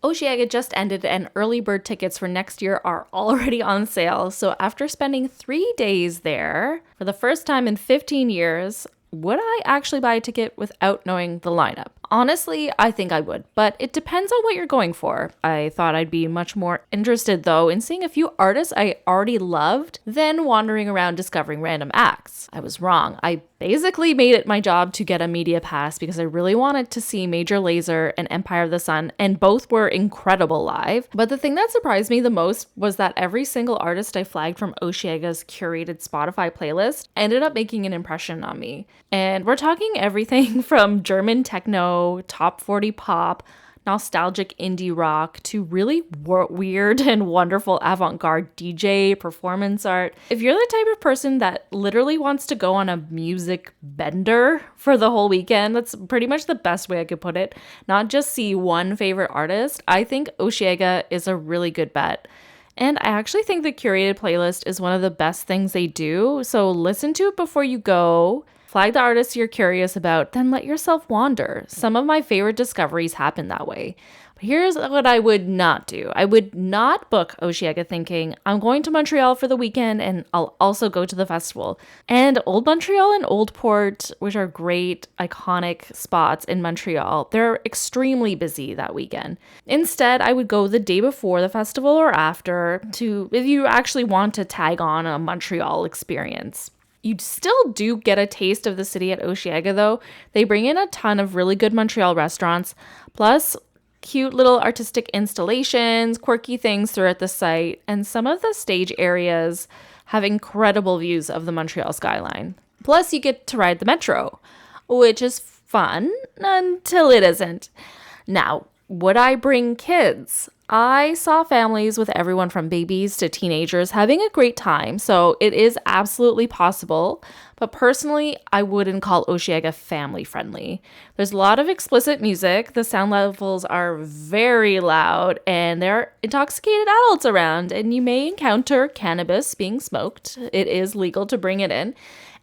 Osheaga just ended and early bird tickets for next year are already on sale. So after spending 3 days there for the first time in 15 years, would I actually buy a ticket without knowing the lineup? Honestly, I think I would, but it depends on what you're going for. I thought I'd be much more interested, though, in seeing a few artists I already loved than wandering around discovering random acts. I was wrong. I basically made it my job to get a media pass because I really wanted to see Major Lazer and Empire of the Sun, and both were incredible live. But the thing that surprised me the most was that every single artist I flagged from Osheaga's curated Spotify playlist ended up making an impression on me. And we're talking everything from German techno, top 40 pop, nostalgic indie rock to really weird and wonderful avant-garde DJ, performance art. If you're the type of person that literally wants to go on a music bender for the whole weekend, that's pretty much the best way I could put it, not just see one favorite artist, I think Osheaga is a really good bet. And I actually think the curated playlist is one of the best things they do, so listen to it before you go. Flag the artists you're curious about, then let yourself wander. Some of my favorite discoveries happen that way. But here's what I would not do. I would not book Osheaga thinking, I'm going to Montreal for the weekend and I'll also go to the festival. And Old Montreal and Old Port, which are great, iconic spots in Montreal, they're extremely busy that weekend. Instead, I would go the day before the festival or after if you actually want to tag on a Montreal experience. You still do get a taste of the city at Osheaga, though. They bring in a ton of really good Montreal restaurants, plus cute little artistic installations, quirky things throughout the site, and some of the stage areas have incredible views of the Montreal skyline. Plus, you get to ride the metro, which is fun until it isn't. Now, would I bring kids? I saw families with everyone from babies to teenagers having a great time, so it is absolutely possible, but personally, I wouldn't call Osheaga family friendly. There's a lot of explicit music, the sound levels are very loud, and there are intoxicated adults around, and you may encounter cannabis being smoked. It is legal to bring it in,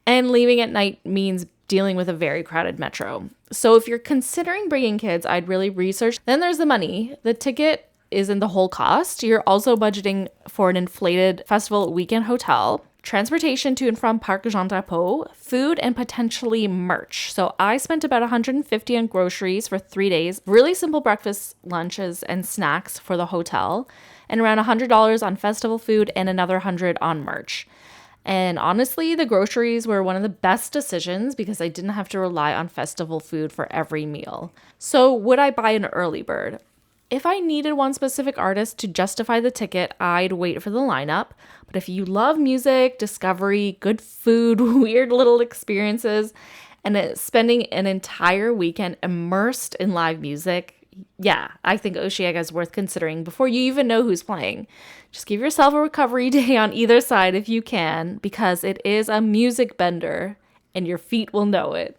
and leaving at night means dealing with a very crowded metro. So if you're considering bringing kids, I'd really research. Then there's the money. The ticket isn't the whole cost. You're also budgeting for an inflated festival weekend hotel, transportation to and from Parc Jean Drapeau, food, and potentially merch. So I spent about $150 on groceries for 3 days, really simple breakfasts, lunches, and snacks for the hotel, and around $100 on festival food and another $100 on merch. And honestly, the groceries were one of the best decisions because I didn't have to rely on festival food for every meal. So would I buy an early bird? If I needed one specific artist to justify the ticket, I'd wait for the lineup. But if you love music, discovery, good food, weird little experiences, and spending an entire weekend immersed in live music, yeah, I think Osheaga is worth considering before you even know who's playing. Just give yourself a recovery day on either side if you can, because it is a music bender and your feet will know it.